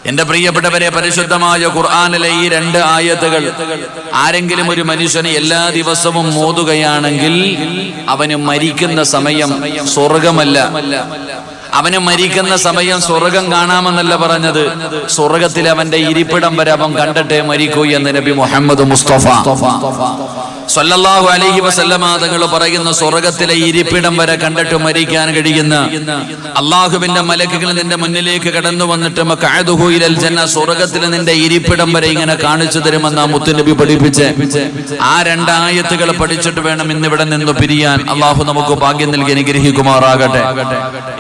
എന്റെ പ്രിയപ്പെട്ടവരെ, പരിശുദ്ധമായ ഖുർആനിലെ ഈ 2 ആയത്തുകൾ ആരെങ്കിലും ഒരു മനുഷ്യന് എല്ലാ ദിവസവും ഓതുകയാണെങ്കിൽ അവന് മരിക്കുന്ന സമയം സ്വർഗമല്ല, അവന് മരിക്കുന്ന സമയം സ്വർഗം കാണാമെന്നല്ല പറഞ്ഞത്, സ്വർഗത്തിൽ അവന്റെ ഇരിപ്പിടം വരെ അവൻ കണ്ടിട്ടേ മരിക്കൂ എന്ന് നബി മുഹമ്മദ് മുസ്തഫ സല്ലല്ലാഹു അലൈഹി വസല്ലമ തങ്ങൾ പറയുന്ന, സ്വർഗത്തിലെ ഇരിപ്പിടം വരെ കണ്ടിട്ട് മരിക്കാൻ കഴിയുന്ന അള്ളാഹുവിന്റെ മലക്കുകൾ നിന്റെ മുന്നിലേക്ക് കടന്നു വന്നിട്ട് മഖഅദുഹു ഇലൽ ജന്ന, സ്വർഗത്തിൽ നിന്റെ ഇരിപ്പിടം വരെ ഇങ്ങനെ കാണിച്ചു തരുമെന്ന് മുത്തുനബി പഠിപ്പിച്ച് ആ 2 ആയത്തുകൾ പഠിച്ചിട്ട് വേണം ഇന്നിവിടെ നിന്ന് പിരിയാൻ. അള്ളാഹു നമുക്ക് ഭാഗ്യം നൽകി അനുഗ്രഹിക്കുമാറാകട്ടെ.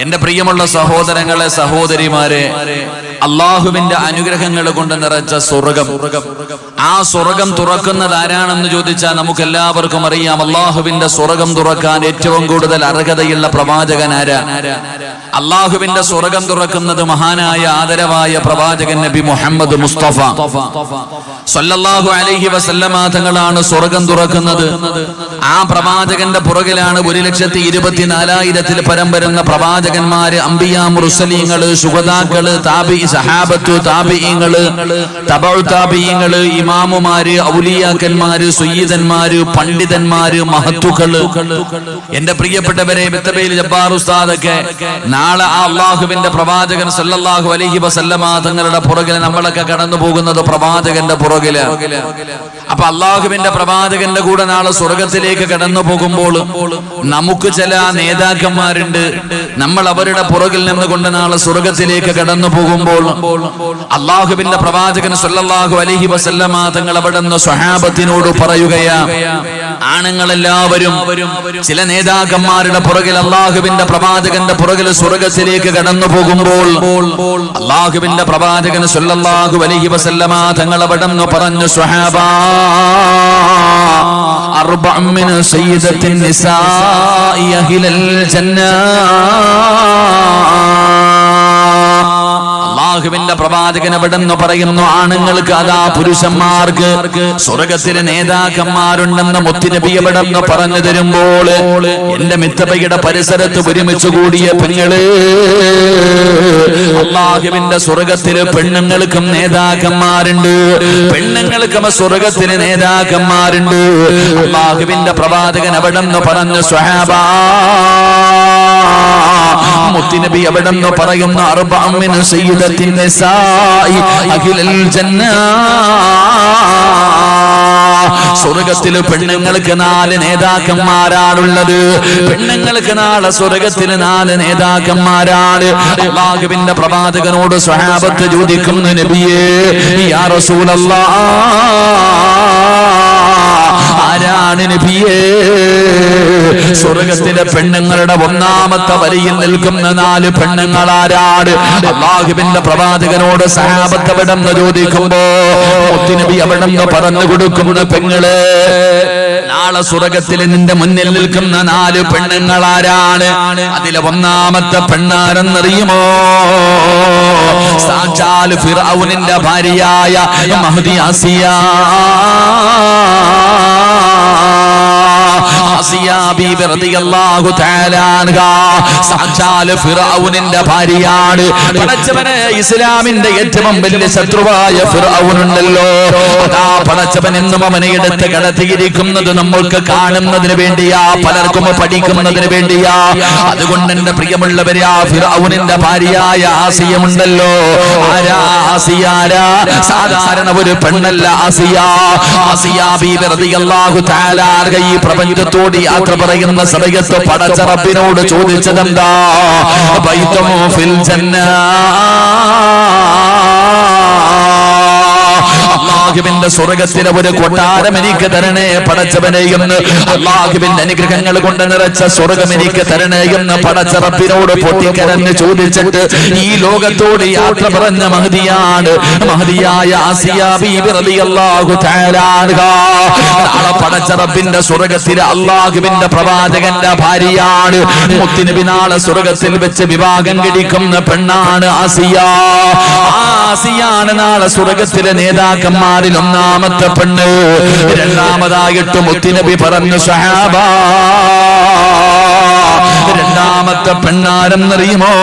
എന്റെ പ്രിയമുള്ള സഹോദരങ്ങളെ, സഹോദരിമാരെ, അള്ളാഹുവിന്റെ അനുഗ്രഹങ്ങൾ കൊണ്ട് നിറച്ച സ്വർഗം, ആ സ്വർഗം തുറക്കുന്നത് ആരാണെന്ന് ചോദിച്ചാൽ നമുക്ക് എല്ലാവർക്കും അറിയാം. അള്ളാഹുവിന്റെ സ്വർഗം തുറക്കാൻ ഏറ്റവും കൂടുതൽ അർഹതയുള്ള പ്രവാചകൻ ആരാ? അള്ളാഹുവിന്റെ സ്വർഗം തുറക്കുന്നത് മഹാനായ ആദരവായ പ്രവാചകൻ നബി മുഹമ്മദ് മുസ്തഫ സല്ലല്ലാഹു അലൈഹി വസല്ലമ തങ്ങളാണ് സ്വർഗം തുറക്കുന്നത്. ആ പ്രവാചകന്റെ പുറകിലാണ് 1,24,000 പരം വരുന്ന പ്രവാചകന്മാര്, അംബിയാ, മുർസലീങ്ങള്, ശുഹദാക്കള്, സഹാബത്തു, താബിഈങ്ങള്, തബഉ താബിഈങ്ങള്, ഇമാമുമാര്, ഔലിയാക്കന്മാര്, സയ്യിദന്മാര്, പണ്ഡിതന്മാര്, മഹത്തുക്കള്. എന്റെ പ്രിയപ്പെട്ടവരെ, ബത്തബയിൽ ജബ്ബാർ ഉസ്താദൊക്കെ നാളെ ആ അള്ളാഹുവിന്റെ പ്രവാചകൻ സല്ലല്ലാഹു അലൈഹി വസല്ലമ തങ്ങളുടെ പുറകിൽ നമ്മളൊക്കെ കടന്നു പോകുന്നത് പ്രവാചകന്റെ പുറകില്. അപ്പൊ അള്ളാഹുവിന്റെ പ്രവാചകന്റെ കൂടെ നാളെ സ്വർഗത്തിലേക്ക് കടന്നു പോകുമ്പോൾ നമുക്ക് ചില നേതാക്കന്മാരുണ്ട്, നമ്മൾ അവരുടെ പുറകിൽ നിന്നുകൊണ്ട് നാളെ സ്വർഗത്തിലേക്ക് കടന്നു പോകുമ്പോൾ അള്ളാഹുവിന്റെ പ്രവാചകൻ സല്ലല്ലാഹു അലൈഹി വസല്ലമ തങ്ങൾ അവിടെ നിന്ന് സ്വഹാബത്തിനോട് പറയുകയാ, ആണുങ്ങളെല്ലാവരും ചില നേതാക്കന്മാരുടെ പുറകിൽ അള്ളാഹുവിന്റെ പ്രവാചകന്റെ പുറകിൽ സ്വർഗത്തിലേക്ക് കടന്നു പോകുമ്പോൾ അള്ളാഹുവിന്റെ പ്രവാചകൻ സല്ലല്ലാഹു അലൈഹി വസല്ലമ തങ്ങൾ അവിടെ നിന്ന് പറഞ്ഞു, സ്വഹാബാ, അർബഅ മിൻ സയ്യിദത്തിൻ നിസാഇ അഹ്ലൽ ജന്ന. അള്ളാഹുവിന്റെ പ്രവാചകൻ അവിടെ നിന്ന് പറയുന്നു, ആണുങ്ങൾക്ക് അതാ പുരുഷന്മാർക്ക് സ്വർഗത്തിലെ നേതാക്കന്മാരുണ്ടെന്ന് മുത്തുനബി അവിടെ നിന്ന് പറഞ്ഞു തരുമ്പോൾ എന്റെ മിത്തബയുടെ പരിസരത്ത് ഒരുമിച്ച് കൂടിയ പെങ്ങള്, അള്ളാഹുവിന്റെ സ്വർഗത്തില് പെണ്ണുങ്ങൾക്കും നേതാക്കന്മാരുണ്ട്, പെണ്ണുങ്ങൾക്കും സ്വർഗത്തിലെ നേതാക്കന്മാരുണ്ട്. അള്ളാഹുവിന്റെ പ്രവാചകൻ അവിടെ നിന്ന് പറഞ്ഞു, സ്വഹാബാ, മുത്തുനബി അവിടെ നിന്ന് പറയുന്നു, അർബഅ മിൻ സയ്യിദത്തിൻ നിസാഇ അഹ്ലൽ ജന്ന. സ്വർഗത്തില് പെണ്ണുങ്ങൾക്ക് 4 നേതാക്കന്മാരാണുള്ളത്. പെണ്ണുങ്ങൾക്ക് നാളെ സ്വർഗത്തില് 4 നേതാക്കന്മാരാണ്. അല്ലാഹുവിന്റെ പ്രവാചകനോട് സ്വഹാബത്ത് ചോദിക്കുന്നു, നബിയേ, യാ റസൂലല്ലാഹ്, ആരാണ് നബിയേ സ്വർഗത്തിലെ പെണ്ണുങ്ങളുടെ 1ാമത്തെ വരിയിൽ നിൽക്കുന്ന 4 പെണ്ണുങ്ങൾ ആരാണ്? അല്ലാഹുവിന്റെ പ്രവാചകനോട് സഹാബത്ത് അവിടെ നിന്ന് ചോദിക്കുമ്പോ മുത്തുനബി അവിടെ നിന്ന് പറഞ്ഞു കൊടുക്കുന്ന, പെങ്ങളെ, നാളെ സ്വർഗത്തിൽ നിന്റെ മുന്നിൽ നിൽക്കുന്ന 4 പെണ്ണുങ്ങൾ ആരാണ്? അതിലെ 1ാമത്തെ പെണ്ണാരെന്നറിയുമോ? സാക്ഷാൽ ഫിർഔനിന്റെ ഭാര്യയായ മഹ്ദി ആസിയ. സാക്ഷാൽ ഫിർഔനിന്റെ ഭാര്യയാണ്. പടച്ചവനെ, ഇസ്ലാമിന്റെ ഏറ്റവും വലിയ ശത്രുവായ ഫിർഔനുണ്ടല്ലോ, അതാ പടച്ചവൻ എന്നും അവനെ എടുത്ത് കടത്തിയിരിക്കുന്നത് നമ്മൾക്ക് കാണുന്നതിന് വേണ്ടിയാ, പലർക്കും പഠിക്കുന്നതിന് വേണ്ടിയാ. അതുകൊണ്ട് എന്റെ പ്രിയമുള്ളവരെ, ആ ഫിർഔനിന്റെ ഭാര്യയായ ആസിയമുണ്ടല്ലോ, ആരാ ആസിയാരാ? സാധാരണ ഒരു പെണ്ണല്ല ആസിയ. ആസിയ ബീബി റളിയല്ലാഹു തആല ഈ പ്രപഞ്ചത്തോട് യാത്ര പറയുന്ന സമയത്ത് പടച്ച റബ്ബിനോട് ചോദിച്ചതെന്താ? ബൈതും ഫിൽ ജന്ന. അല്ലാഹുവിന്റെ സ്വർഗത്തിലെ ഒരു കൊട്ടാരം എനിക്ക് തരണേ പടച്ചവനെ എന്ന്, അല്ലാഹുവിന്റെ അനുഗ്രഹങ്ങൾ കൊണ്ട് നിറച്ച സ്വർഗം എനിക്ക് തരണേ എന്ന് പടച്ച റബ്ബിനോട് പൊട്ടിക്കരഞ്ഞ് ചോദിച്ചിട്ട് ഈ ലോകത്തോട് യാത്ര പറഞ്ഞ മഹദിയാണ്, മഹദിയായ ആസിയ ബീബി റളിയല്ലാഹു തആല അൻഹ. നാളെ പടച്ച റബ്ബിന്റെ സ്വർഗത്തിലെ അല്ലാഹുവിന്റെ പ്രവാചകന്റെ ഭാര്യയാണ്. മുത്തുനബി നാളെ സ്വർഗത്തിൽ വെച്ച് വിവാഹം കഴിക്കുന്ന പെണ്ണാണ് ആസിയ. ആസിയാണ് നാളെ സ്വർഗത്തിലെ നേതാക്കന്മാരിൽ 1ാമത്തെ പെണ്ണ്. 2ാമതായിട്ട് മുത്തുനബി പറഞ്ഞു, സ്വഹാബാ, 2ാമത്തെ പെണ്ണാരെന്നറിയുമോ?